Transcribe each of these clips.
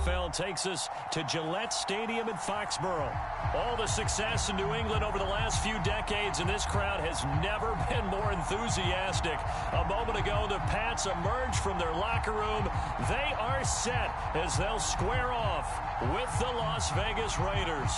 NFL takes us to Gillette Stadium in Foxborough. All the success in New England over the last few decades, and this crowd has never been more enthusiastic. A moment ago, the Pats emerged from their locker room. They are set as they'll square off with the Las Vegas Raiders.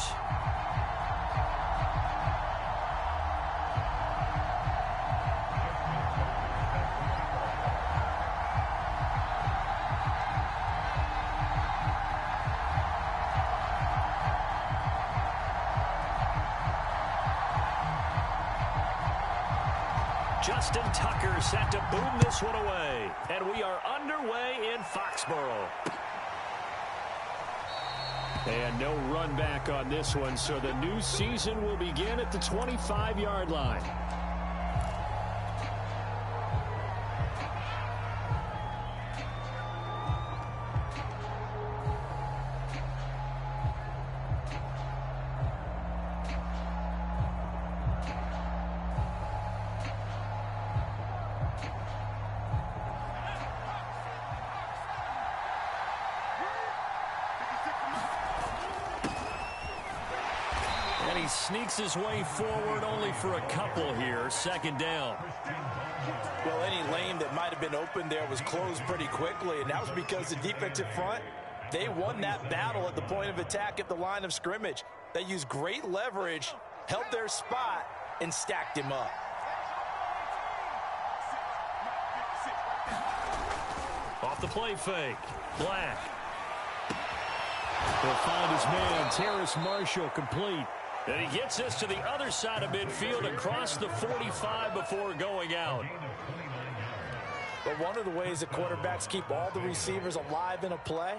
Justin Tucker set to boom this one away. And we are underway in Foxborough. And no run back on this one, so the new season will begin at the 25-yard line. He sneaks his way forward only for a couple here. Second down. Well, any lane that might have been open there was closed pretty quickly, and that was because the defensive front, they won that battle at the point of attack at the line of scrimmage. They used great leverage, held their spot, and stacked him up. Off the play fake. Black. He'll find his man, Terrace Marshall, complete. And he gets us to the other side of midfield across the 45 before going out. But one of the ways that quarterbacks keep all the receivers alive in a play,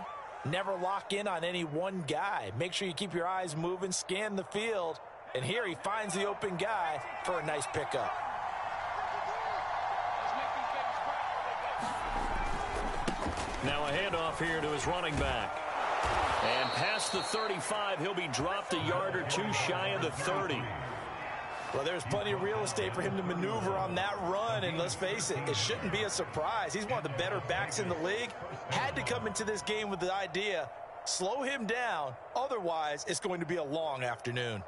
never lock in on any one guy. Make sure you keep your eyes moving, scan the field. And here he finds the open guy for a nice pickup. Now a handoff here to his running back. And past the 35, he'll be dropped a yard or two shy of the 30. Well, there's plenty of real estate for him to maneuver on that run, and let's face it, it shouldn't be a surprise. He's one of the better backs in the league. Had to come into this game with the idea, slow him down, otherwise it's going to be a long afternoon.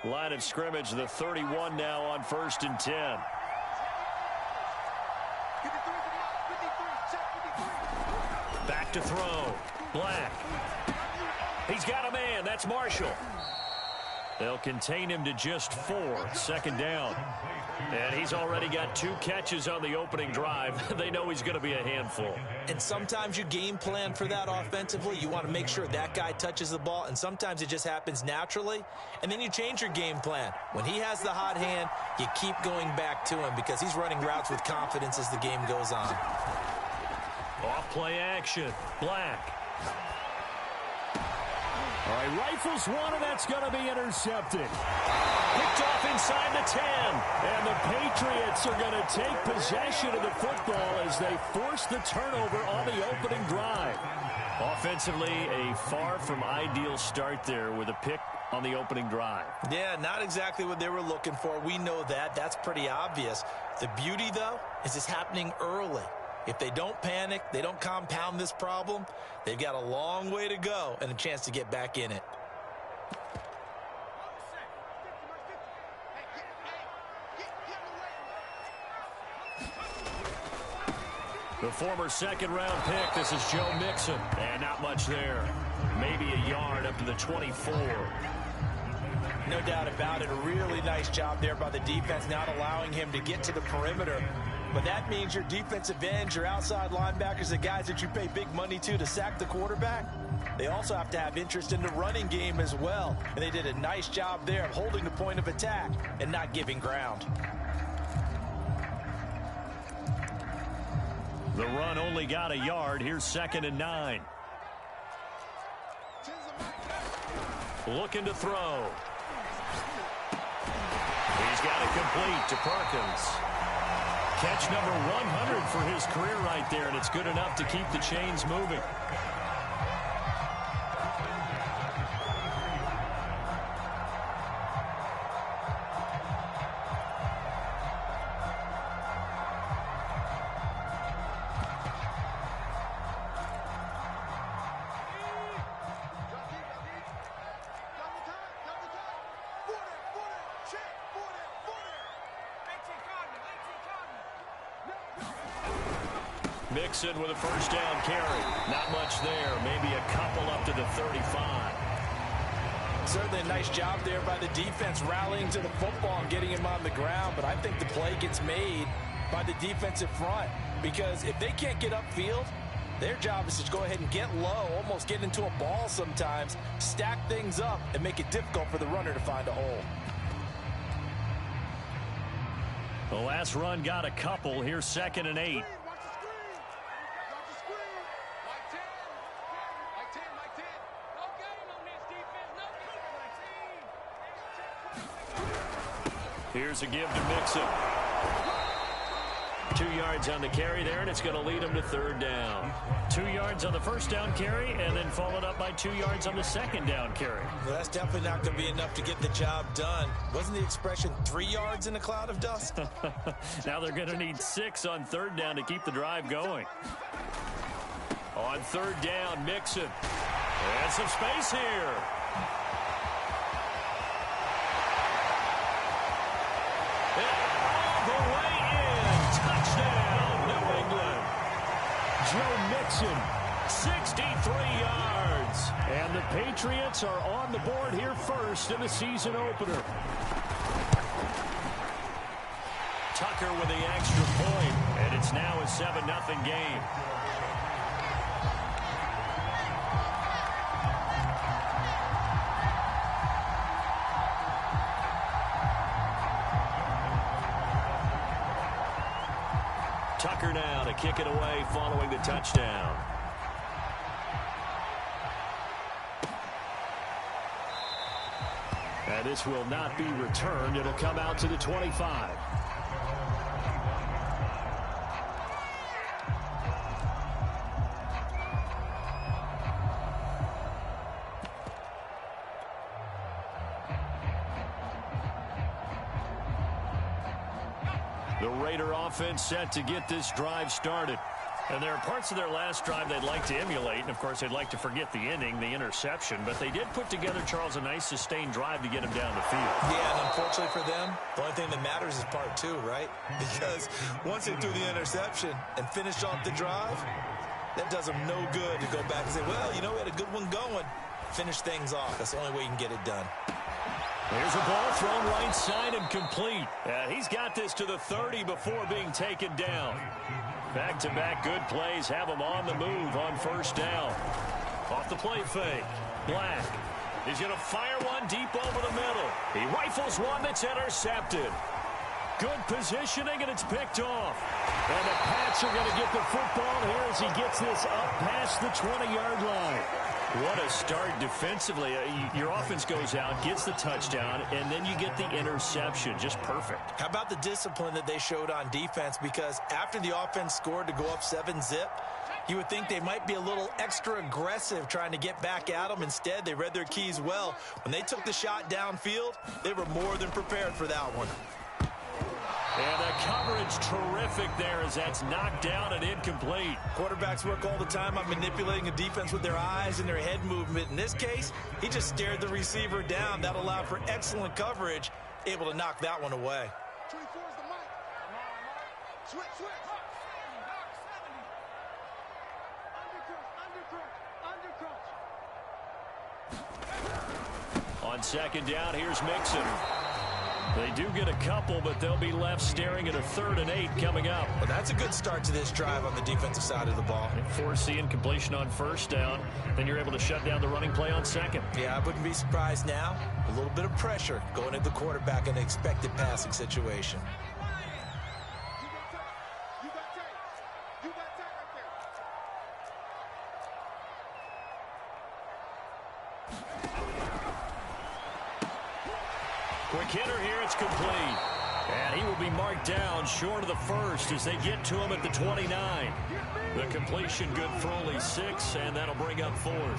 Line of scrimmage, the 31 now on 1st and 10. Back to throw. Black. He's got a man. That's Marshall. They'll contain him to just 4. 2nd down. And he's already got 2 catches on the opening drive. They know he's going to be a handful. And sometimes you game plan for that offensively. You want to make sure that guy touches the ball, and sometimes it just happens naturally. And then you change your game plan. When he has the hot hand, you keep going back to him because he's running routes with confidence as the game goes on. Off play action. Black. All right, rifles one, and that's going to be intercepted. Picked off inside the 10. And the Patriots are going to take possession of the football as they force the turnover on the opening drive. Offensively, a far from ideal start there with a pick on the opening drive. Yeah, not exactly what they were looking for. We know that. That's pretty obvious. The beauty, though, is it's happening early. If they don't panic, they don't compound this problem, they've got a long way to go and a chance to get back in it. The former 2nd-round pick, this is Joe Mixon. And not much there. Maybe a yard up to the 24. No doubt about it. A really nice job there by the defense, not allowing him to get to the perimeter. But that means your defensive ends, your outside linebackers, the guys that you pay big money to sack the quarterback, they also have to have interest in the running game as well. And they did a nice job there of holding the point of attack and not giving ground. The run only got a yard. Here's 2nd and 9. Looking to throw. He's got it complete to Perkins. Catch number 100 for his career right there, and it's good enough to keep the chains moving. Mixon with a first down carry. Not much there. Maybe a couple up to the 35. Certainly a nice job there by the defense rallying to the football and getting him on the ground. But I think the play gets made by the defensive front, because if they can't get upfield, their job is to go ahead and get low, almost get into a ball sometimes, stack things up, and make it difficult for the runner to find a hole. The last run got a couple. Here's 2nd and 8. Here's a give to Mixon. 2 yards on the carry there, and it's going to lead him to 3rd down. 2 yards on the first down carry, and then followed up by 2 yards on the 2nd down carry. Well, that's definitely not going to be enough to get the job done. Wasn't the expression 3 yards in a cloud of dust? Now they're going to need 6 on 3rd down to keep the drive going. On 3rd down, Mixon. And some space here. All the way in. Touchdown, New England. Joe Mixon, 63 yards. And the Patriots are on the board here first in the season opener. Tucker with the extra point, and it's now a 7-0 game. Tucker now to kick it away following the touchdown. And this will not be returned. It'll come out to the 25. The Raider offense set to get this drive started. And there are parts of their last drive they'd like to emulate. And, of course, they'd like to forget the inning, the interception. But they did put together, Charles, a nice sustained drive to get him down the field. Yeah, and unfortunately for them, the only thing that matters is part 2, right? Because once they threw the interception and finished off the drive, that does them no good to go back and say, well, you know, we had a good one going. Finish things off. That's the only way you can get it done. Here's a ball thrown right side and complete. He's got this to the 30 before being taken down. Back-to-back good plays have him on the move on first down. Off the play fake. Black. He's going to fire one deep over the middle. He rifles one that's intercepted. Good positioning, and it's picked off. And the Pats are going to get the football here as he gets this up past the 20-yard line. What a start defensively. Your offense goes out, gets the touchdown, and then you get the interception. Just perfect. How about the discipline that they showed on defense? Because after the offense scored to go up 7-zip, you would think they might be a little extra aggressive trying to get back at them. Instead, they read their keys well. When they took the shot downfield, they were more than prepared for that one. And the coverage terrific there as that's knocked down and incomplete. Quarterbacks work all the time on manipulating a defense with their eyes and their head movement. In this case, he just stared the receiver down. That allowed for excellent coverage, able to knock that one away. 24 is the mic. Switch. Undercrunch. On second down, here's Mixon. They do get a couple, but they'll be left staring at a 3rd and 8 coming up. Well, that's a good start to this drive on the defensive side of the ball. Forcing completion on first down. Then you're able to shut down the running play on second. Yeah, I wouldn't be surprised now. A little bit of pressure going at the quarterback in an expected passing situation. Quick hitter here, it's complete. And he will be marked down short of the first as they get to him at the 29. The completion good for only 6, and that'll bring up 4th.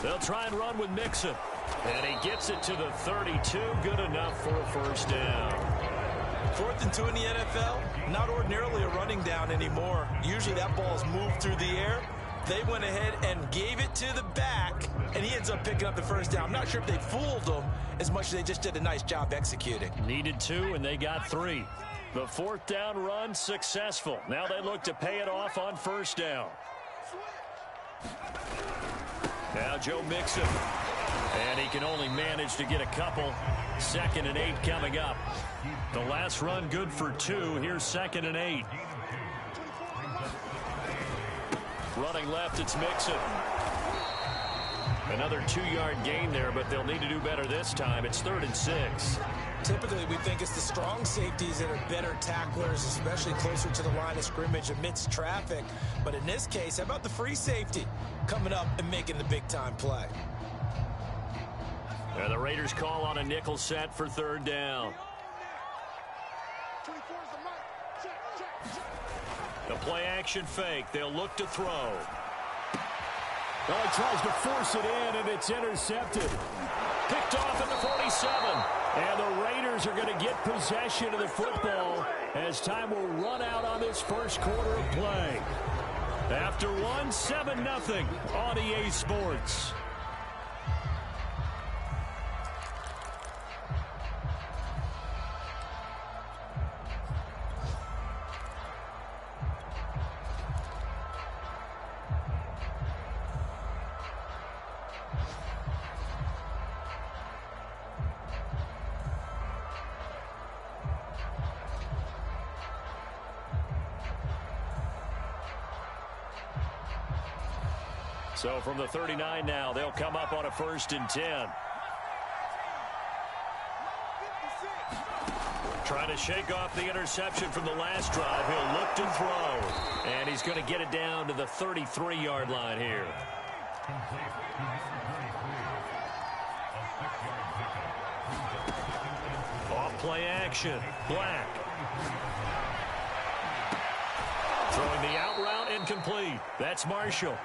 They'll try and run with Mixon. And he gets it to the 32. Good enough for a first down. 4th and 2 in the NFL, not ordinarily a running down anymore. Usually that ball's moved through the air. They went ahead and gave it to the back, and he ends up picking up the first down. I'm not sure if they fooled him as much as they just did a nice job executing. Needed 2, and they got 3. The 4th down run successful. Now they look to pay it off on 1st down. Now Joe Mixon. And he can only manage to get a couple. 2nd and 8 coming up. The last run good for 2. Here's 2nd and 8. Running left, it's Mixon. Another 2-yard gain there, but they'll need to do better this time. It's 3rd and 6. Typically, we think it's the strong safeties that are better tacklers, especially closer to the line of scrimmage amidst traffic. But in this case, how about the free safety coming up and making the big-time play? And the Raiders call on a nickel set for 3rd down. The play-action fake. They'll look to throw. Well, he tries to force it in, and it's intercepted. Picked off at the 47. And the Raiders are going to get possession of the football as time will run out on this first quarter of play. After 1, 7-0 on EA Sports. So from the 39 now, they'll come up on a 1st and 10. Trying to shake off the interception from the last drive. He'll look to throw. And he's going to get it down to the 33-yard line here. Off play action. Black. Throwing the out route incomplete. That's Marshall.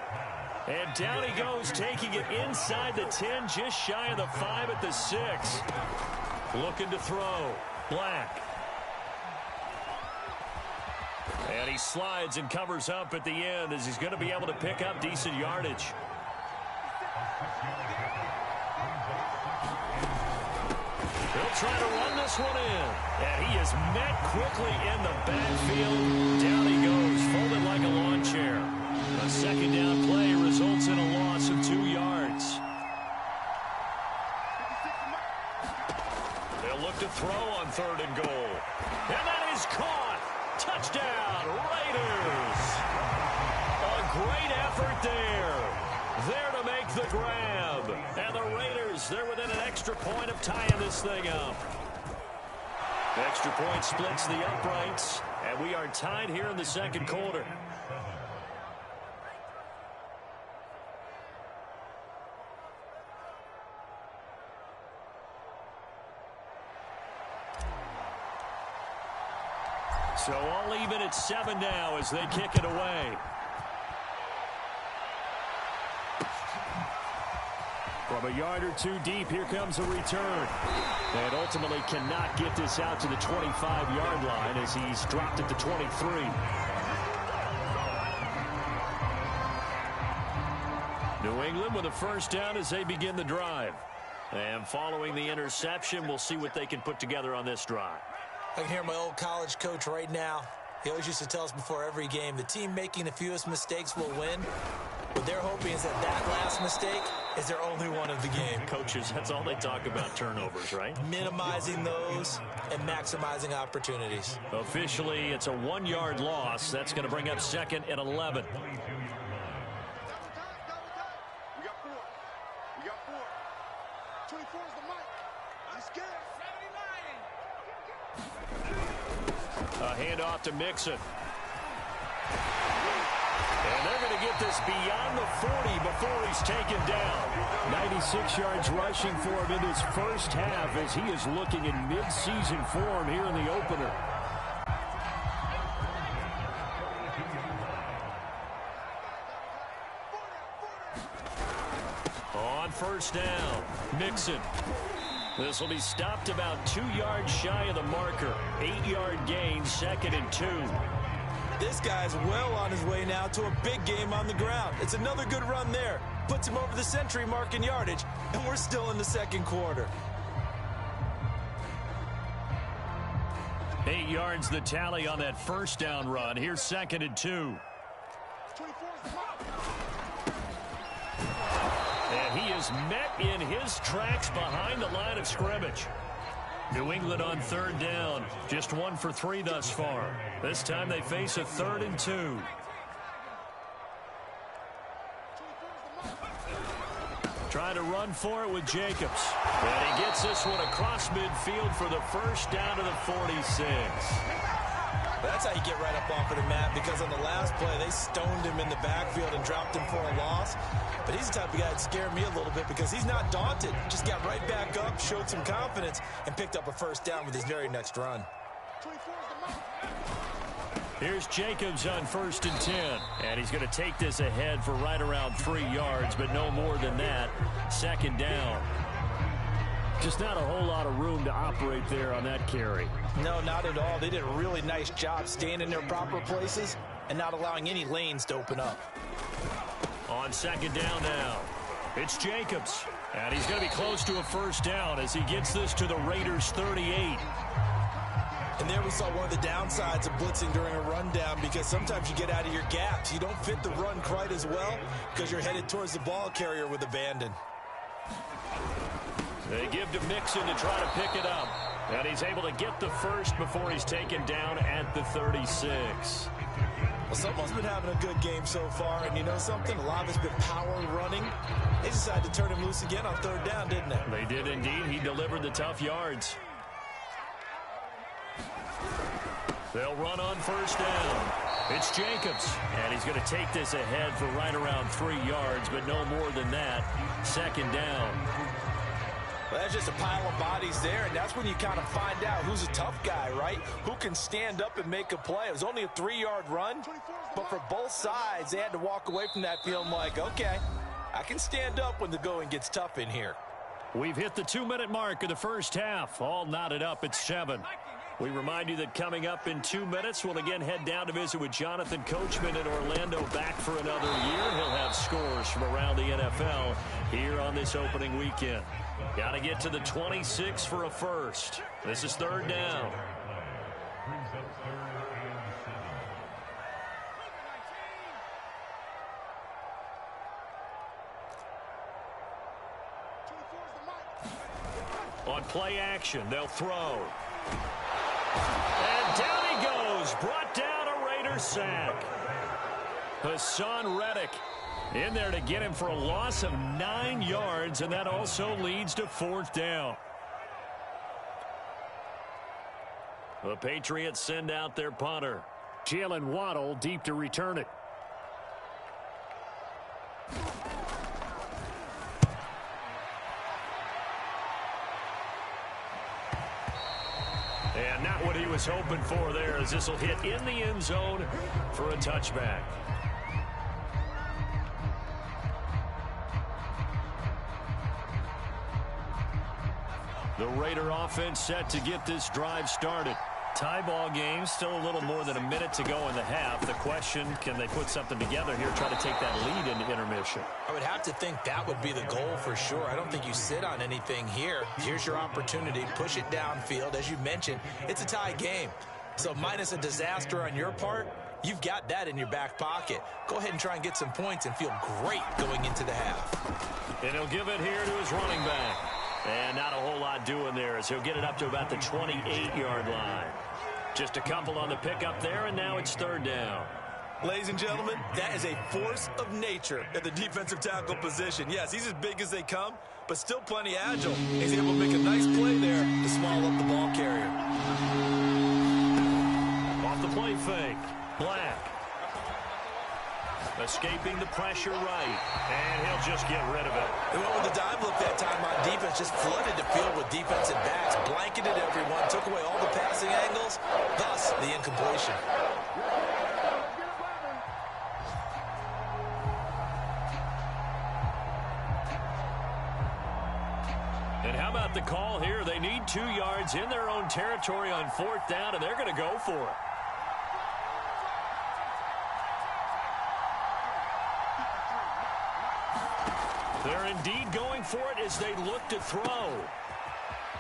And down he goes, taking it inside the 10, just shy of the 5 at the 6. Looking to throw. Black. And he slides and covers up at the end as he's going to be able to pick up decent yardage. He'll try to run this one in. And he is met quickly in the backfield. Down he goes, folded like a lawn chair. A 2nd down play results in a loss of 2 yards. They'll look to throw on 3rd and goal. And that is caught. Touchdown, Raiders. A great effort there. There to make the grab. And the Raiders, they're within an extra point of tying this thing up. Extra point splits the uprights. And we are tied here in the 2nd quarter. So all even at 7 now as they kick it away. From a yard or 2 deep, here comes a return. And ultimately cannot get this out to the 25-yard line as he's dropped at the 23. New England with a 1st down as they begin the drive. And following the interception, we'll see what they can put together on this drive. I can hear my old college coach right now. He always used to tell us before every game, the team making the fewest mistakes will win. What they're hoping is that that last mistake is their only one of the game. Coaches, that's all they talk about, turnovers, right? Minimizing those and maximizing opportunities. Officially, it's a 1-yard loss. That's going to bring up 2nd and 11. We got 4. We got 4. 24 is the mic. He's scared. A handoff to Mixon. And they're going to get this beyond the 40 before he's taken down. 96 yards rushing for him in this first half as he is looking in mid-season form here in the opener. On 1st down, Mixon. This will be stopped about 2 yards shy of the marker. 8-yard gain, 2nd and 2. This guy's well on his way now to a big game on the ground. It's another good run there. Puts him over the century mark in yardage, and we're still in the second quarter. 8 yards the tally on that first down run. Here's 2nd and 2. And he is met in his tracks behind the line of scrimmage. New England on 3rd down. Just 1 for 3 thus far. This time they face a 3rd and 2. Trying to run for it with Jacobs. And he gets this one across midfield for the first down to the 46. That's how you get right up off of the mat, because on the last play, they stoned him in the backfield and dropped him for a loss. But he's the type of guy that scared me a little bit because he's not daunted. Just got right back up, showed some confidence, and picked up a first down with his very next run. Here's Jacobs on 1st and 10. And he's going to take this ahead for right around 3 yards, but no more than that. 2nd down. Just not a whole lot of room to operate there on that carry. No, not at all. They did a really nice job staying in their proper places and not allowing any lanes to open up. On 2nd down now, it's Jacobs. And he's going to be close to a first down as he gets this to the Raiders' 38. And there we saw one of the downsides of blitzing during a rundown, because sometimes you get out of your gaps. You don't fit the run quite as well because you're headed towards the ball carrier with abandon. They give to Mixon to try to pick it up. And he's able to get the first before he's taken down at the 36. Well, someone's been having a good game so far, and you know something? A lot of it's been power running. They decided to turn him loose again on 3rd down, didn't they? They did indeed. He delivered the tough yards. They'll run on 1st down. It's Jacobs, and he's going to take this ahead for right around 3 yards, but no more than that. 2nd down. Well, that's just a pile of bodies there, and that's when you kind of find out who's a tough guy, right? Who can stand up and make a play. It was only a 3-yard run, but for both sides, they had to walk away from that feeling like, okay, I can stand up when the going gets tough in here. We've hit the 2-minute mark of the first half. All knotted up at 7. We remind you that coming up in 2 minutes, we'll again head down to visit with Jonathan Coachman in Orlando, back for another year. He'll have scores from around the NFL here on this opening weekend. Got to get to the 26 for a first. This is 3rd down. On play action, they'll throw. And down he goes. Brought down a Raiders sack. Hassan Reddick in there to get him for a loss of 9 yards, and that also leads to 4th down. The Patriots send out their punter. Jalen Waddle deep to return it. And not what he was hoping for there, as this will hit in the end zone for a touchback. The Raider offense set to get this drive started. Tie ball game, still a little more than a minute to go in the half. The question, can they put something together here, try to take that lead into intermission? I would have to think that would be the goal for sure. I don't think you sit on anything here. Here's your opportunity. Push it downfield. As you mentioned, it's a tie game. So minus a disaster on your part, you've got that in your back pocket. Go ahead and try and get some points and feel great going into the half. And he'll give it here to his running back. And not a whole lot doing there, as he'll get it up to about the 28-yard line. Just a couple on the pickup there, and now it's 3rd down. Ladies and gentlemen, that is a force of nature at the defensive tackle position. Yes, he's as big as they come, but still plenty agile. He's able to make a nice play there to swallow up the ball carrier. Off the play fake, Black. Escaping the pressure right, and he'll just get rid of it. They went with the dive look that time on defense, just flooded the field with defensive backs, blanketed everyone, took away all the passing angles, thus the incompletion. And how about the call here? They need 2 yards in their own territory on 4th down, and they're going to go for it. They're indeed going for it as they look to throw.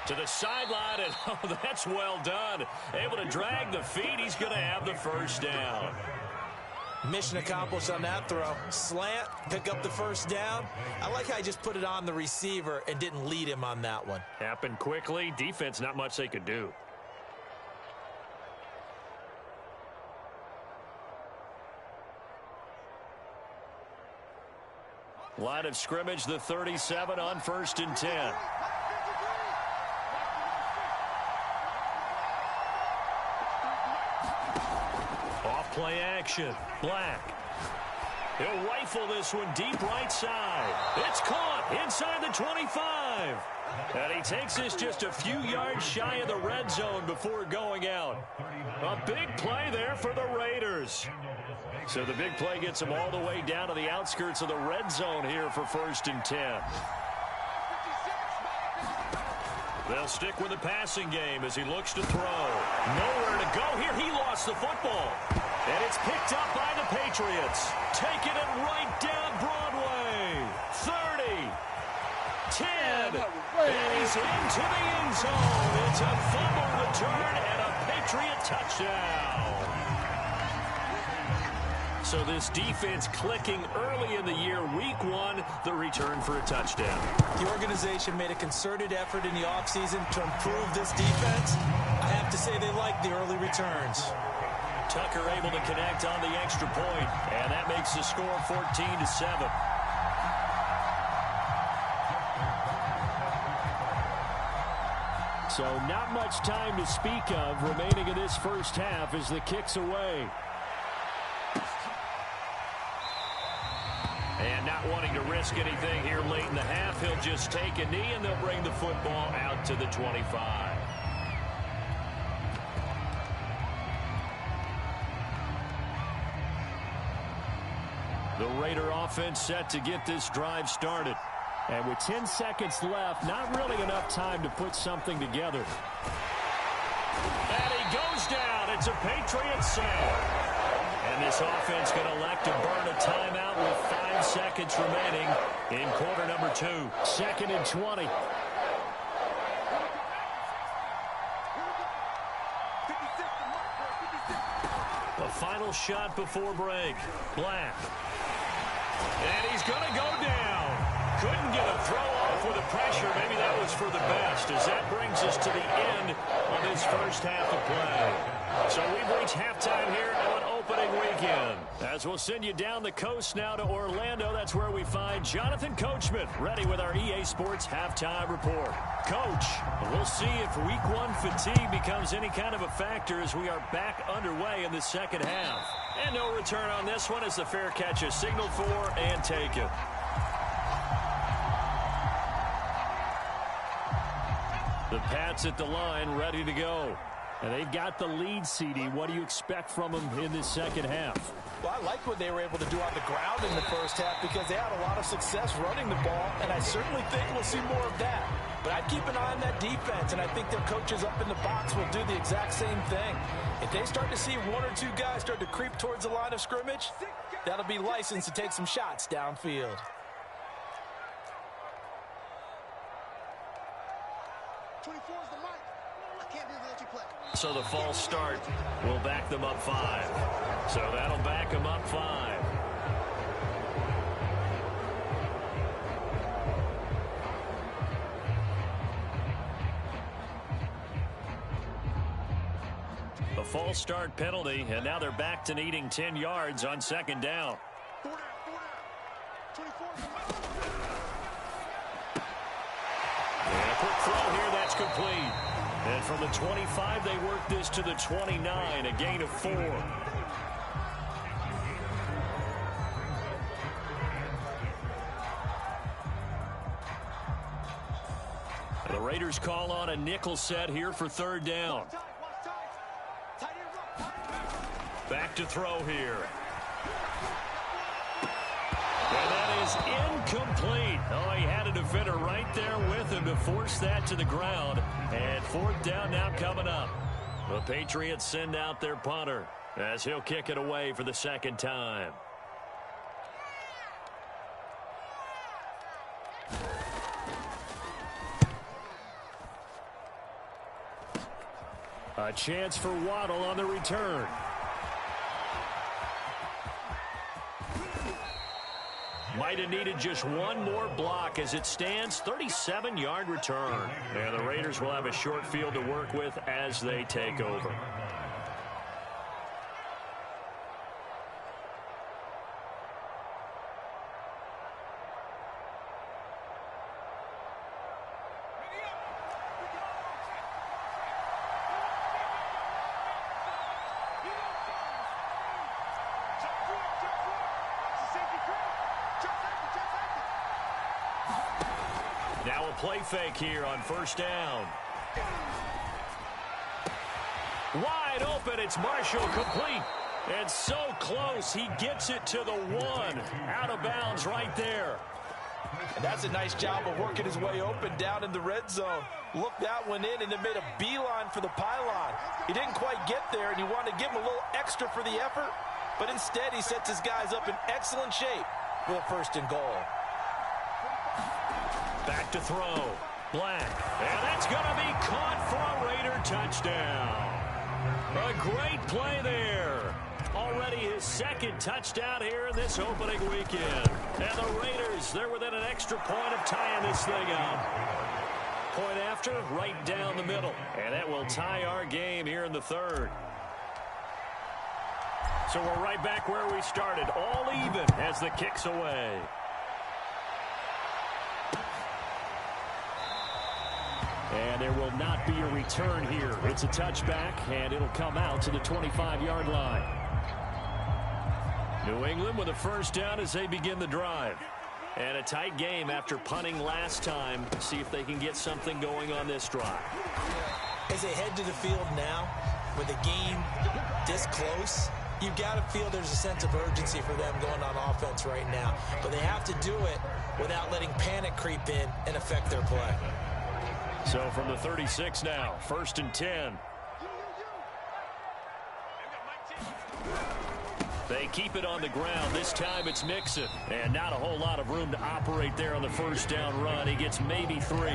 To the sideline, and oh, that's well done. Able to drag the feet. He's going to have the first down. Mission accomplished on that throw. Slant, pick up the first down. I like how I just put it on the receiver and didn't lead him on that one. Happened quickly. Defense, not much they could do. Line of scrimmage, the 37 on 1st and 10. Off-play action. Black. He'll rifle this one deep right side. It's caught inside the 25. And he takes this just a few yards shy of the red zone before going out. A big play there for the Raiders. So the big play gets him all the way down to the outskirts of the red zone here for 1st and 10. They'll stick with the passing game as he looks to throw. Nowhere to go here. He lost the football. And it's picked up by the Patriots. Taking it right down Broadway. 30. 10. And he's into the end zone. It's a fumble return and a Patriot touchdown. So this defense clicking early in the year, week 1, the return for a touchdown. The organization made a concerted effort in the offseason to improve this defense. I have to say they like the early returns. Tucker able to connect on the extra point, and that makes the score 14-7. So not much time to speak of remaining in this first half as the kick's away. And not wanting to risk anything here late in the half, he'll just take a knee and they'll bring the football out to the 25. The Raider offense set to get this drive started. And with 10 seconds left, not really enough time to put something together. And he goes down. It's a Patriot sack. And this offense going to elect to burn a timeout with 5 seconds remaining in quarter number 2. 2nd and 20. The final shot before break. Black. And he's going to go down. Couldn't get a throw off with the pressure. Maybe that was for the best, as that brings us to the end of this first half of play. So we've reached halftime here on opening weekend. As we'll send you down the coast now to Orlando, that's where we find Jonathan Coachman ready with our EA Sports halftime report. Coach, we'll see if week 1 fatigue becomes any kind of a factor as we are back underway in the second half. And no return on this one as the fair catch is signaled for and taken. The Pats at the line, ready to go. And they've got the lead, CD. What do you expect from them in this second half? Well, I like what they were able to do on the ground in the first half because they had a lot of success running the ball, and I certainly think we'll see more of that. But I'd keep an eye on that defense, and I think their coaches up in the box will do the exact same thing. If they start to see 1 or 2 guys start to creep towards the line of scrimmage, that'll be licensed to take some shots downfield. So the false start will back them up 5. So that'll back them up 5. A false start penalty, and now they're back to needing 10 yards on 2nd down. And a quick throw here, that's complete. And from the 25, they work this to the 29, a gain of 4. The Raiders call on a nickel set here for 3rd down. Back to throw here. And that is is incomplete. Oh, he had a defender right there with him to force that to the ground. And fourth down now coming up. The Patriots send out their punter as he'll kick it away for the second time. A chance for Waddle on the return. Might have needed just one more block as it stands. 37-yard return. And the Raiders will have a short field to work with as they take over. Now a play fake here on first down. Wide open, it's Marshall, complete. And so close, he gets it to the one. Out of bounds right there. And that's a nice job of working his way open down in the red zone. Looked that one in and then made a beeline for the pylon. He didn't quite get there, and he wanted to give him a little extra for the effort. But instead, he sets his guys up in excellent shape for the first and goal. Back to throw. Black. And that's going to be caught for a Raider touchdown. A great play there. Already his second touchdown here in this opening weekend. And the Raiders, they're within an extra point of tying this thing up. Point after, right down the middle. And that will tie our game here in the third. So we're right back where we started. All even as the kick's away. And there will not be a return here. It's a touchback, and it'll come out to the 25-yard line. New England with a first down as they begin the drive. And a tight game after punting last time. See if they can get something going on this drive. As they head to the field now, with a game this close, you've got to feel there's a sense of urgency for them going on offense right now. But they have to do it without letting panic creep in and affect their play. So from the 36 now, first and 10. They keep it on the ground. This time it's Mixon. And not a whole lot of room to operate there on the first down run. He gets maybe 3.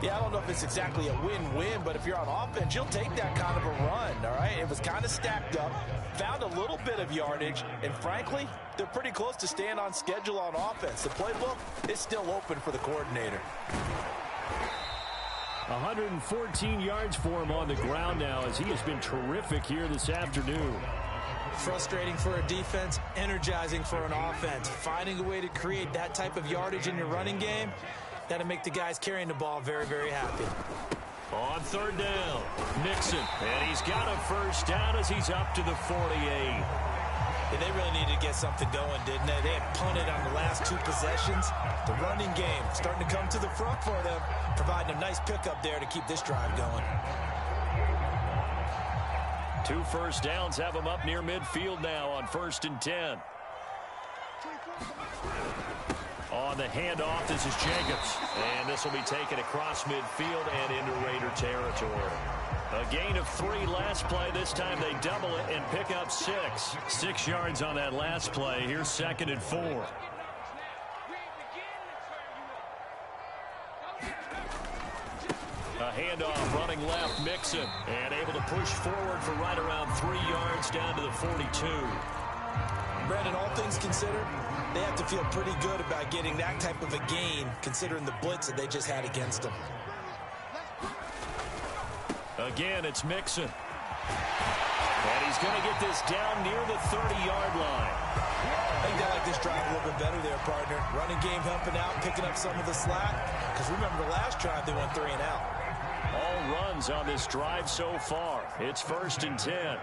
Yeah, I don't know if it's exactly a win-win, but if you're on offense, you'll take that kind of a run, all right? It was kind of stacked up, found a little bit of yardage, and frankly, they're pretty close to staying on schedule on offense. The playbook is still open for the coordinator. 114 yards for him on the ground now as he has been terrific here this afternoon. Frustrating for a defense, energizing for an offense. Finding a way to create that type of yardage in your running game, that'll make the guys carrying the ball very, very happy. On third down, Mixon, and he's got a first down as he's up to the 48. And they really needed to get something going, didn't they? They had punted on the last 2 possessions. The running game starting to come to the front for them, providing a nice pickup there to keep this drive going. 2 first downs have them up near midfield now on first and 10. On the handoff, this is Jacobs. And this will be taken across midfield and into Raider territory. A gain of 3 last play. This time they double it and pick up 6. 6 yards on that last play. Here's second and 4. A handoff running left, Mixon. And able to push forward for right around 3 yards down to the 42. Brandon, all things considered, they have to feel pretty good about getting that type of a gain considering the blitz that they just had against them. Again, it's Mixon. And he's going to get this down near the 30-yard line. I think they like this drive a little bit better there, partner. Running game helping out, picking up some of the slack. Because remember, the last drive they went 3 and out. All runs on this drive so far. It's first and 10.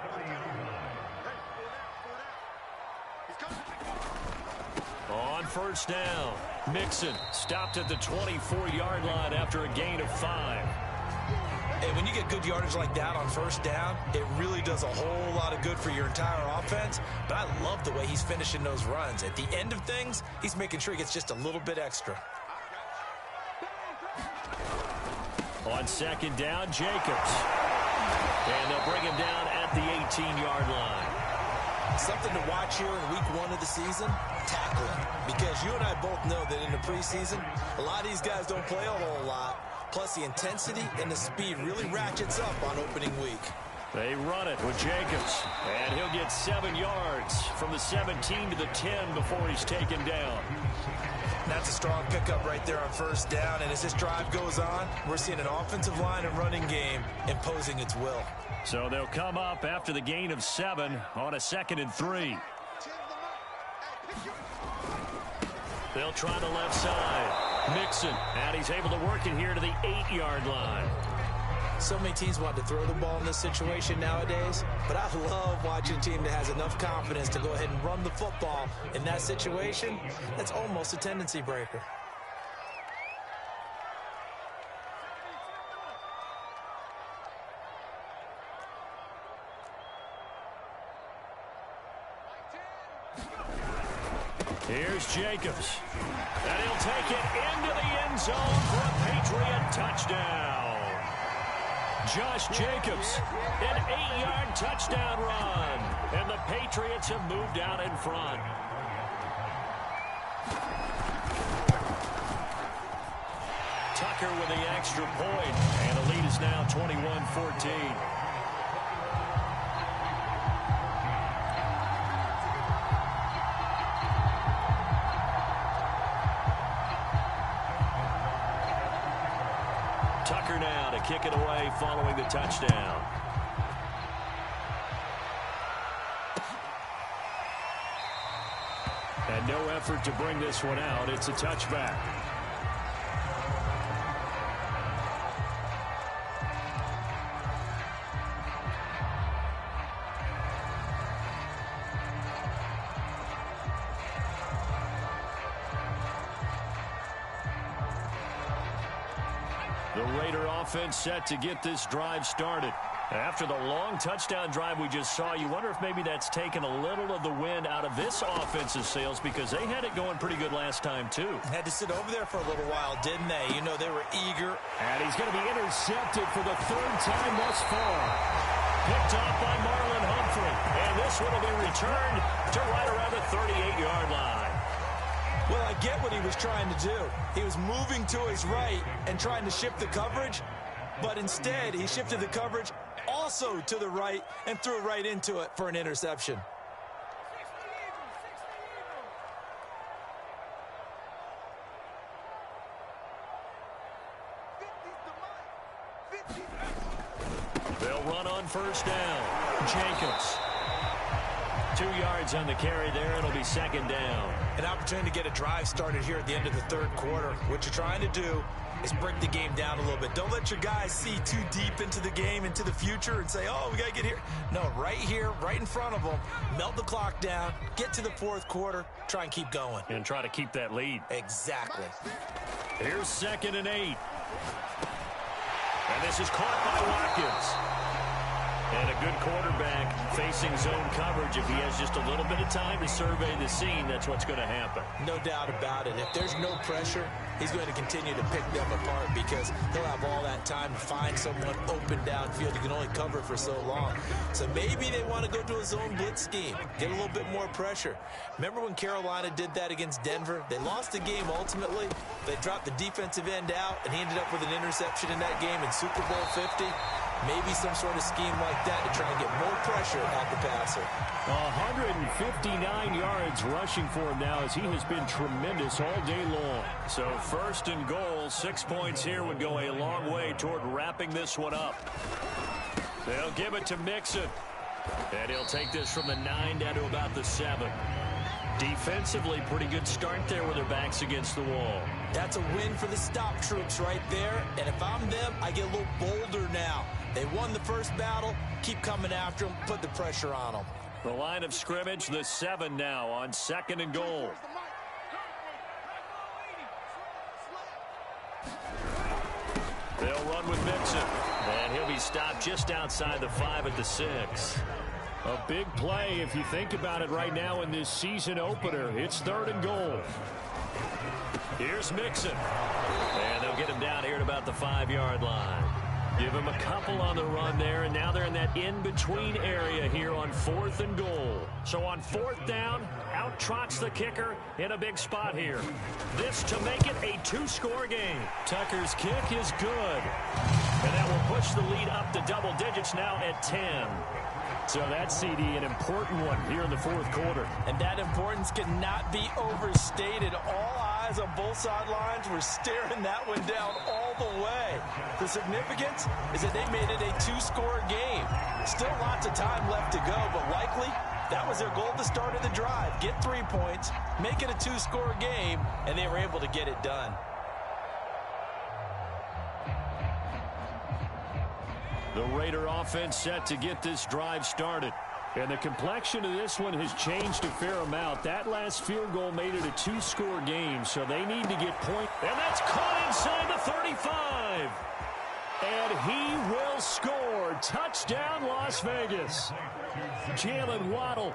On first down, Mixon stopped at the 24-yard line after a gain of 5. And when you get good yardage like that on first down, it really does a whole lot of good for your entire offense. But I love the way he's finishing those runs. At the end of things, he's making sure he gets just a little bit extra. On second down, Jacobs. And they'll bring him down at the 18-yard line. Something to watch here in week 1 of the season, tackling. Because you and I both know that in the preseason, a lot of these guys don't play a whole lot. Plus, the intensity and the speed really ratchets up on opening week. They run it with Jacobs. And he'll get 7 yards from the 17 to the 10 before he's taken down. That's a strong pickup right there on first down. And as this drive goes on, we're seeing an offensive line and running game imposing its will. So they'll come up after the gain of 7 on a 2nd and 3. They'll try the left side. Mixon, and he's able to work it here to the 8-yard line. So many teams want to throw the ball in this situation nowadays, but I love watching a team that has enough confidence to go ahead and run the football in that situation. That's almost a tendency breaker. Here's Jacobs. And he'll take it into the end zone for a Patriot touchdown. Josh Jacobs, an 8-yard touchdown run. And the Patriots have moved out in front. Tucker with the extra point. And the lead is now 21-14. Tucker now to kick it away following the touchdown. And no effort to bring this one out. It's a touchback. The Raider offense set to get this drive started. After the long touchdown drive we just saw, you wonder if maybe that's taken a little of the wind out of this offense's sails, because they had it going pretty good last time, too. Had to sit over there for a little while, didn't they? You know, they were eager. And he's going to be intercepted for the 3rd time thus far. Picked off by Marlon Humphrey. And this one will be returned to right around the 38-yard line. Well, I get what he was trying to do. He was moving to his right and trying to shift the coverage, but instead he shifted the coverage also to the right and threw right into it for an interception. They'll run on first down. Jacobs. 2 yards on the carry there. It'll be 2nd down. An opportunity to get a drive started here at the end of the 3rd quarter. What you're trying to do is break the game down a little bit. Don't let your guys see too deep into the game, into the future, and say, oh, we got to get here. No, right here, right in front of them, melt the clock down, get to the 4th quarter, try and keep going. And try to keep that lead. Exactly. Here's 2nd and 8. And this is caught by Watkins. And a good quarterback facing zone coverage. If he has just a little bit of time to survey the scene, that's what's going to happen. No doubt about it. If there's no pressure, he's going to continue to pick them apart, because he'll have all that time to find someone open downfield. You can only cover for so long. So maybe they want to go to a zone blitz scheme, get a little bit more pressure. Remember when Carolina did that against Denver? They lost the game ultimately. They dropped the defensive end out, and he ended up with an interception in that game in Super Bowl 50. Maybe some sort of scheme like that to try and get more pressure at the passer. 159 yards rushing for him now, as he has been tremendous all day long. So 1st and goal, 6 points here would go a long way toward wrapping this one up. They'll give it to Mixon. And he'll take this from the 9 down to about the 7. Defensively, pretty good start there with their backs against the wall. That's a win for the stop troops right there. And if I'm them, I get a little bolder now. They won the first battle. Keep coming after them. Put the pressure on them. The line of scrimmage, the 7 now on 2nd and goal. They'll run with Mixon. And he'll be stopped just outside the 5 at the 6. A big play if you think about it right now in this season opener. It's 3rd and goal. Here's Mixon. And they'll get him down here at about the 5-yard line. Give him a couple on the run there, and now they're in that in-between area here on 4th and goal. So on 4th down, out trots the kicker in a big spot here. This to make it a 2-score game. Tucker's kick is good. And that will push the lead up to double digits now at 10. So that CD, an important one here in the 4th quarter. And that importance cannot be overstated. All eyes on both sidelines were staring that one down all the way. The significance is that they made it a 2-score game. Still lots of time left to go, but likely that was their goal at the start of the drive. Get 3 points, make it a 2-score game, and they were able to get it done. The Raider offense set to get this drive started. And the complexion of this one has changed a fair amount. That last field goal made it a 2-score game, so they need to get points. And that's caught inside the 35. And he will score. Touchdown, Las Vegas. Jalen Waddle,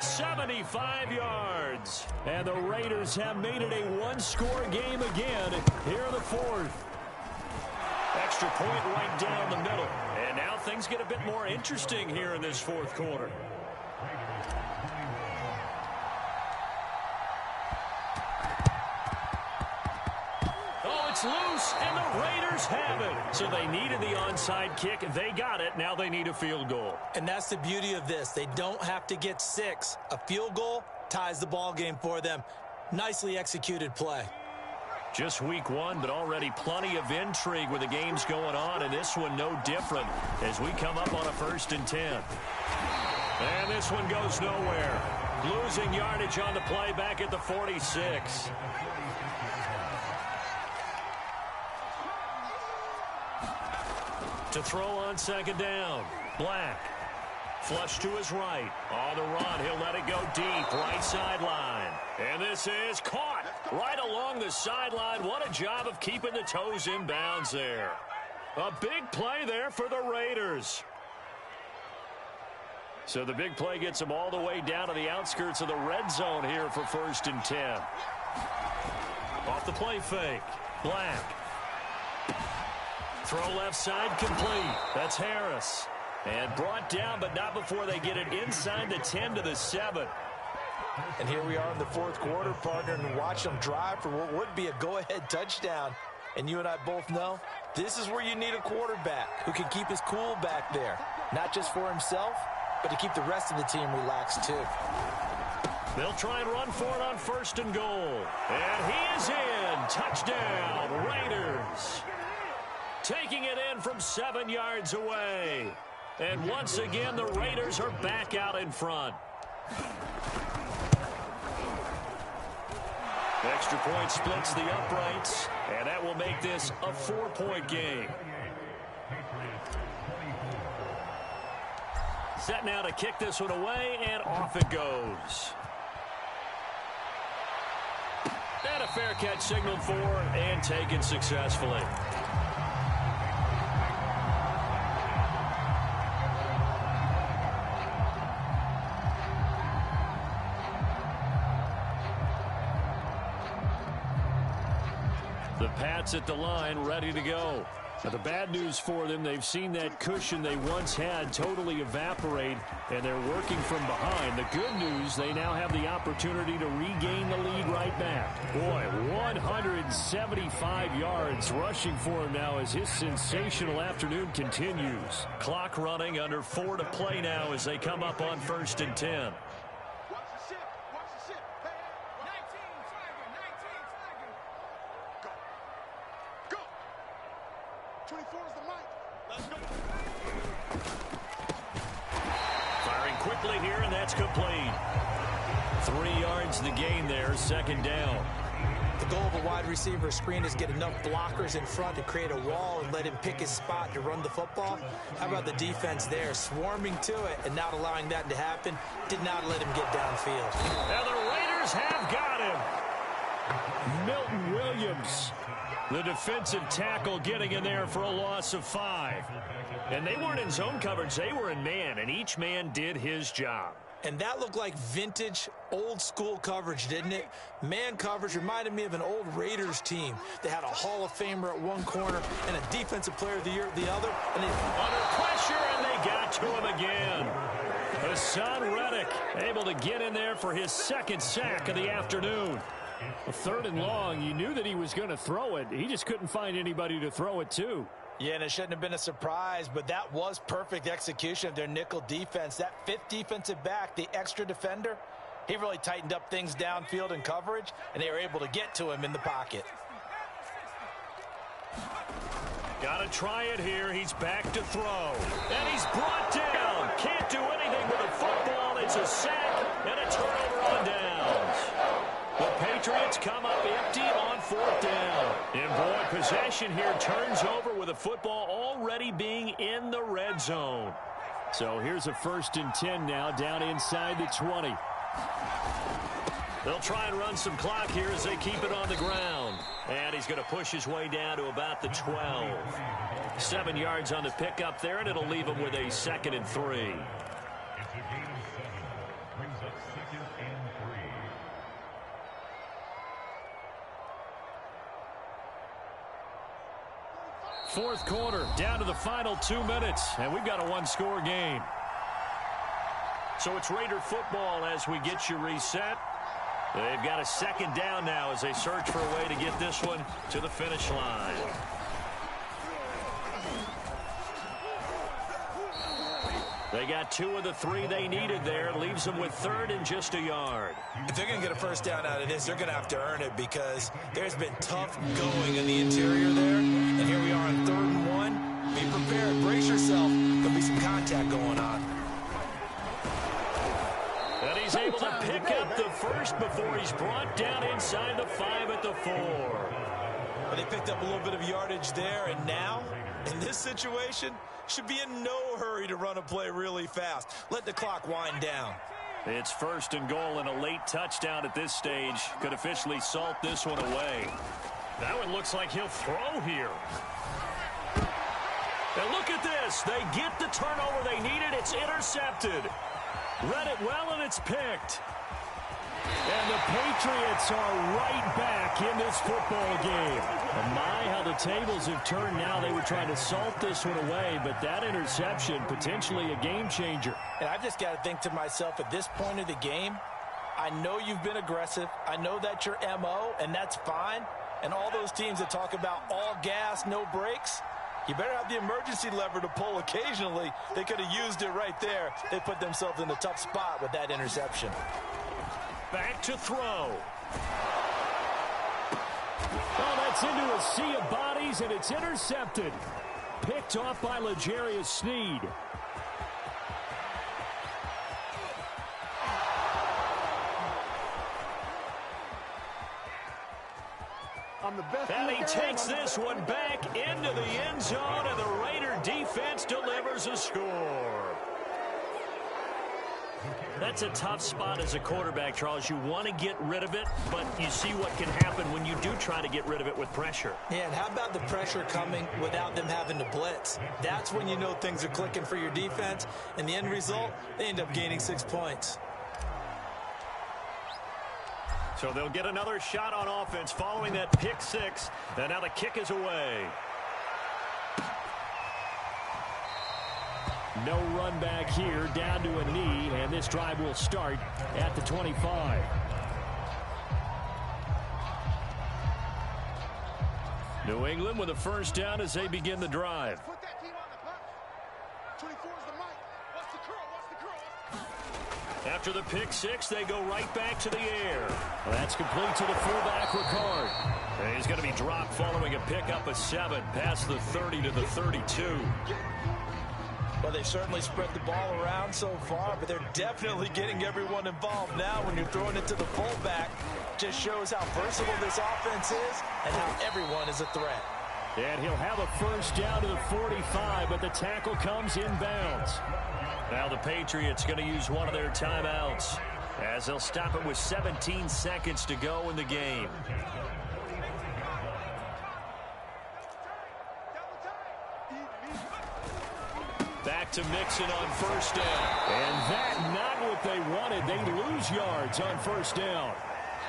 75 yards. And the Raiders have made it a 1-score game again here in the 4th. Extra point right down the middle. And now things get a bit more interesting here in this 4th quarter. Oh, it's loose, and the Raiders have it. So they needed the onside kick. They got it. Now they need a field goal. And that's the beauty of this. They don't have to get 6. A field goal ties the ball game for them. Nicely executed play. Just week 1, but already plenty of intrigue with the games going on, and this one no different as we come up on a 1st and 10. And this one goes nowhere. Losing yardage on the play back at the 46. To throw on 2nd down. Black. Flush to his right. On the run, he'll let it go deep. Right sideline. And this is caught right along the sideline. What a job of keeping the toes in bounds there. A big play there for the Raiders. So the big play gets them all the way down to the outskirts of the red zone here for 1st and 10. Off the play fake. Black. Throw left side complete. That's Harris. And brought down, but not before they get it inside the 10 to the 7. And here we are in the 4th quarter, partner, and watch them drive for what would be a go-ahead touchdown. And you and I both know this is where you need a quarterback who can keep his cool back there. Not just for himself, but to keep the rest of the team relaxed too. They'll try and run for it on 1st and goal. And he is in. Touchdown, Raiders. Taking it in from 7 yards away. And once again, the Raiders are back out in front. Extra point splits the uprights, and that will make this a 4-point game. Set now to kick this one away, and off it goes. And a fair catch signaled for and taken successfully. The Pats at the line, ready to go. Now, the bad news for them, they've seen that cushion they once had totally evaporate, and they're working from behind. The good news, they now have the opportunity to regain the lead right back. Boy, 175 yards rushing for him now as his sensational afternoon continues. Clock running, under 4 to play now as they come up on 1st and 10. Quickly here, and that's complete. 3 yards the gain there, 2nd down. The goal of a wide receiver screen is get enough blockers in front to create a wall and let him pick his spot to run the football. How about the defense there, swarming to it and not allowing that to happen? Did not let him get downfield. Now the Raiders have got him. Milton Williams, the defensive tackle, getting in there for a loss of 5. And they weren't in zone coverage. They were in man, and each man did his job. And that looked like vintage, old-school coverage, didn't it? Man coverage reminded me of an old Raiders team. They had a Hall of Famer at one corner and a Defensive Player of the Year at the other. And under pressure, and they got to him again. Hassan Reddick able to get in there for his second sack of the afternoon. A 3rd and long, you knew that he was going to throw it. He just couldn't find anybody to throw it to. Yeah, and it shouldn't have been a surprise, but that was perfect execution of their nickel defense. That 5th defensive back, the extra defender, he really tightened up things downfield in coverage, and they were able to get to him in the pocket. Got to try it here. He's back to throw. And he's brought down. Can't do anything with a football. It's a sack and a turnover on downs. The Patriots come up empty on 4th down. And boy, possession here turns over with the football already being in the red zone. So here's a 1st and 10 now down inside the 20. They'll try and run some clock here as they keep it on the ground. And he's going to push his way down to about the 12. 7 yards on the pickup there, and it'll leave him with a 2nd and 3. Fourth quarter, down to the final 2 minutes, and we've got a 1-score game. So it's Raider football as we get you reset. They've got a 2nd down now as they search for a way to get this one to the finish line. They got 2 of the 3 they needed there. Leaves them with 3rd and just a yard. If they're going to get a 1st down out of this, they're going to have to earn it because there's been tough going in the interior there. And here we are on 3rd and 1. Be prepared. Brace yourself. There'll be some contact going on. And he's able to pick up the 1st before he's brought down inside the 5 at the 4. Well, they picked up a little bit of yardage there, and now, in this situation, should be in no hurry to run a play really fast. Let the clock wind down. It's 1st and goal and a late touchdown at this stage. Could officially salt this one away. That one looks like he'll throw here. And look at this. They get the turnover they needed. It's intercepted. Read it well, and it's picked. And the Patriots are right back in this football game. And my, how the tables have turned now. They were trying to salt this one away, but that interception, potentially a game changer. And I've just got to think to myself, at this point of the game, I know you've been aggressive. I know that's your MO, and that's fine. And all those teams that talk about all gas, no brakes, you better have the emergency lever to pull occasionally. They could have used it right there. They put themselves in a tough spot with that interception. Back to throw. Oh, that's into a sea of bodies, and it's intercepted. Picked off by L'Jarius Sneed. And he takes this one back into the end zone, and the Raider defense delivers a score. That's a tough spot as a quarterback, Charles. You want to get rid of it, but you see what can happen when you do try to get rid of it with pressure. Yeah, and how about the pressure coming without them having to blitz? That's when you know things are clicking for your defense, and the end result, they end up gaining 6 points. So they'll get another shot on offense following that pick 6, and now the kick is away. No run back here, down to a knee, and this drive will start at the 25. New England with a 1st down as they begin the drive. Put that team on the punch. 24 is the mic. What's the curl? What's the curl? After the pick 6, they go right back to the air. Well, that's complete to the fullback, Ricard. And he's going to be dropped following a pickup of 7 past the 30 to the 32. Well, they've certainly spread the ball around so far, but they're definitely getting everyone involved now when you're throwing it to the fullback. Just shows how versatile this offense is and how everyone is a threat. And he'll have a 1st down to the 45, but the tackle comes inbounds. Now the Patriots going to use one of their timeouts. as they'll stop it with 17 seconds to go in the game. Back to Mixon on first down. And that not what they wanted. They lose yards on first down.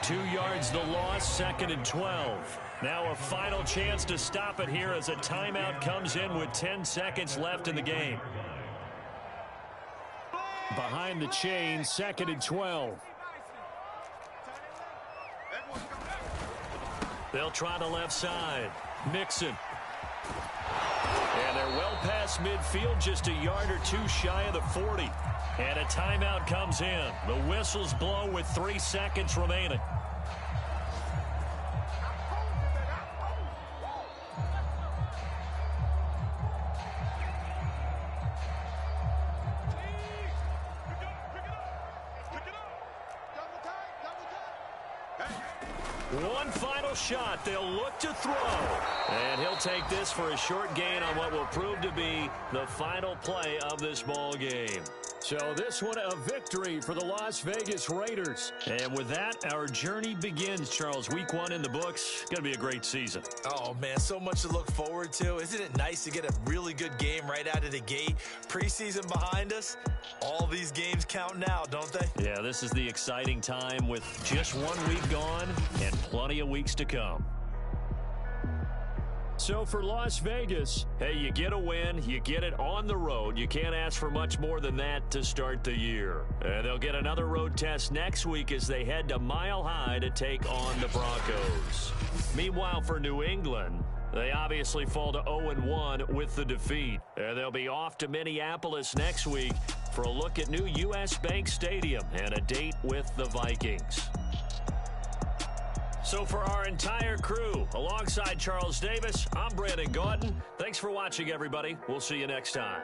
2 yards the loss, 2nd and 12. Now a final chance to stop it here as a timeout comes in with 10 seconds left in the game. Behind the chain, 2nd and 12. They'll try the left side. Mixon. And they're well past midfield, just a yard or two shy of the 40. And a timeout comes in. The whistles blow with 3 seconds remaining. One final shot. They'll look to throw. And he'll take this for a short gain on what will prove to be the final play of this ball game. So this one a victory for the Las Vegas Raiders. And with that, our journey begins, Charles. Week 1 in the books. Going to be a great season. Oh, man, so much to look forward to. Isn't it nice to get a really good game right out of the gate? Preseason behind us. All these games count now, don't they? Yeah, this is the exciting time with just 1 week gone and plenty of weeks to come. So for Las Vegas, hey, you get a win, you get it on the road. You can't ask for much more than that to start the year. And they'll get another road test next week as they head to Mile High to take on the Broncos. Meanwhile, for New England, they obviously fall to 0-1 with the defeat. And they'll be off to Minneapolis next week for a look at new U.S. Bank Stadium and a date with the Vikings. So for our entire crew, alongside Charles Davis, I'm Brandon Gaudin. Thanks for watching, everybody. We'll see you next time.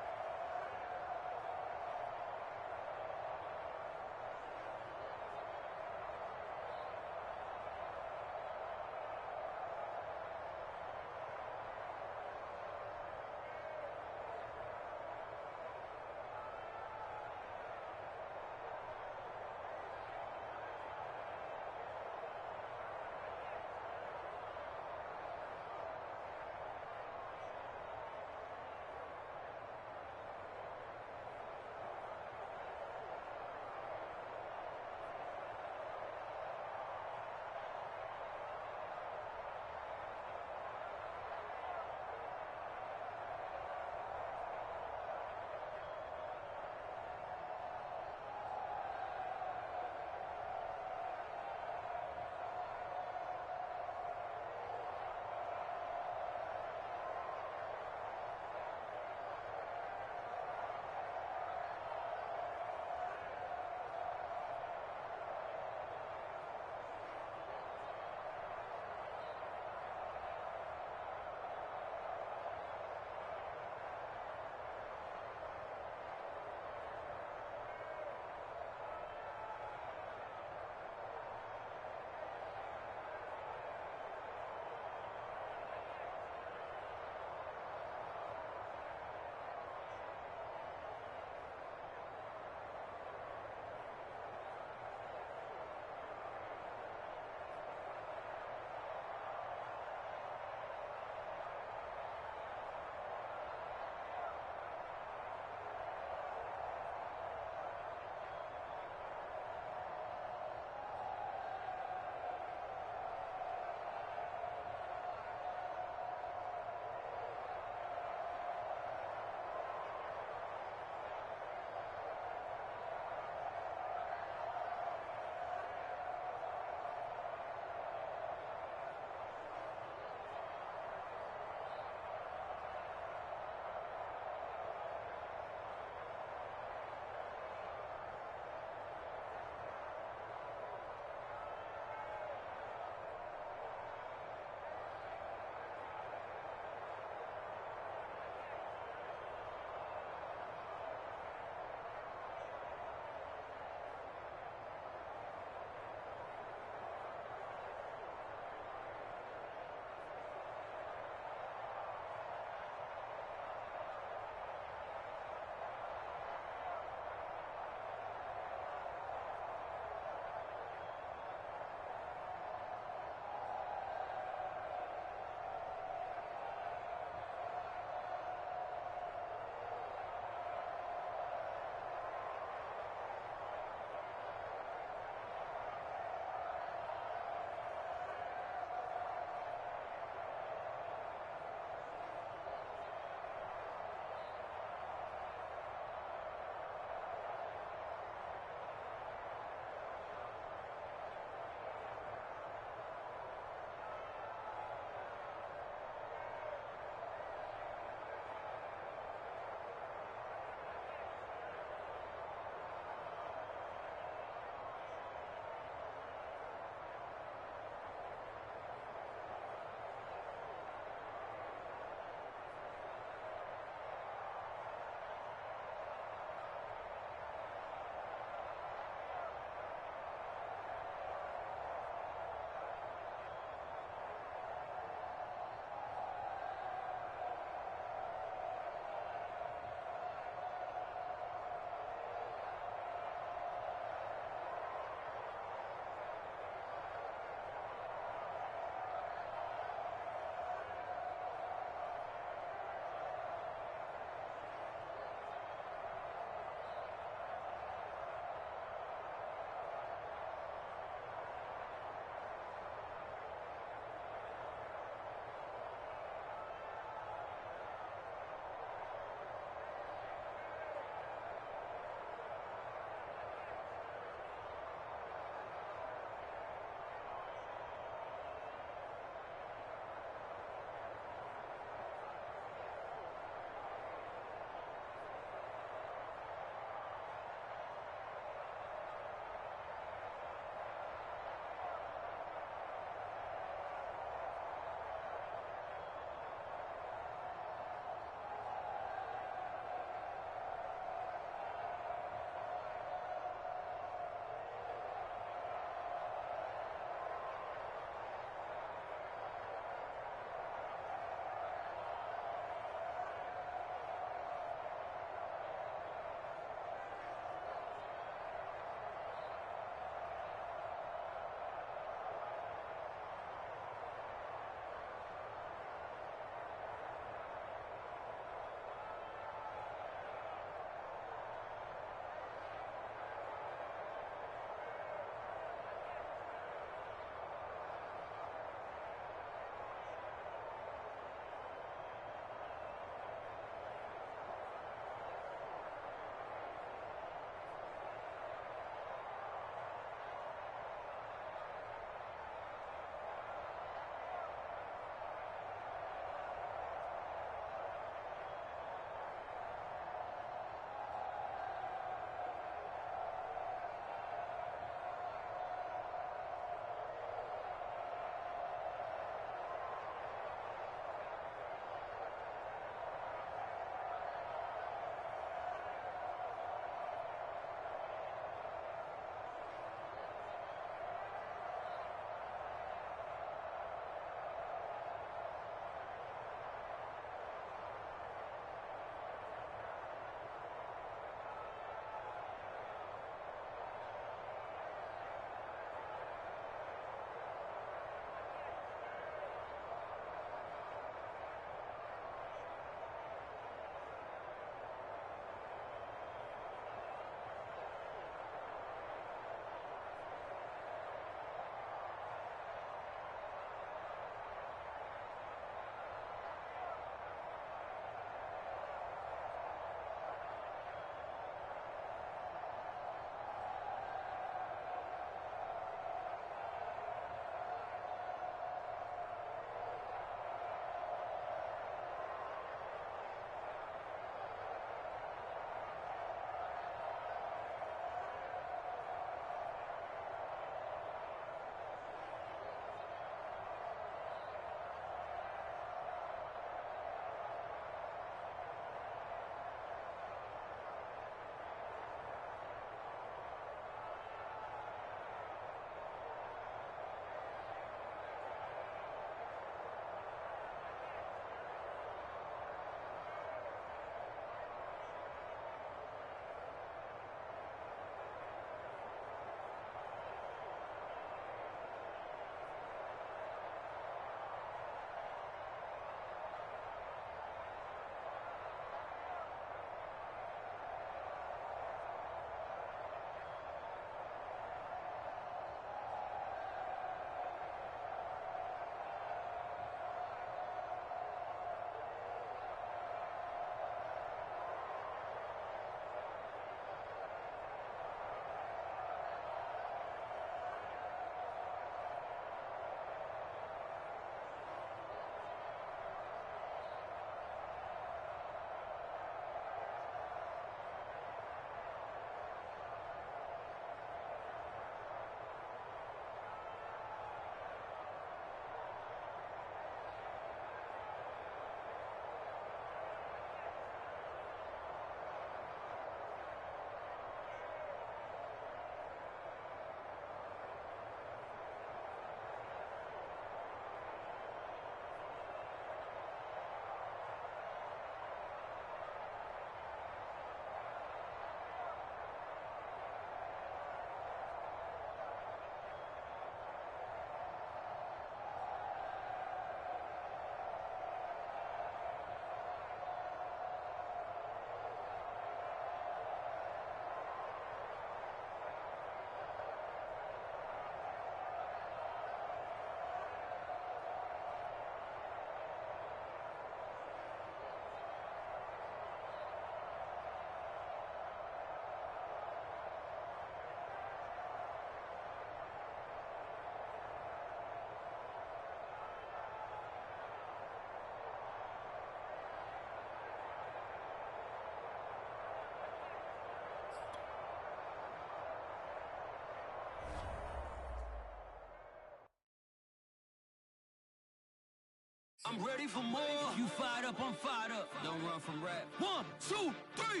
I'm ready for more. You fired up, I'm fired up. Don't run from rap. 1, 2, 3.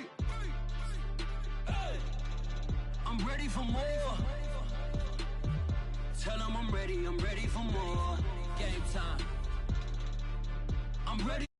Hey. I'm ready for more. Tell them I'm ready for more. Game time. I'm ready.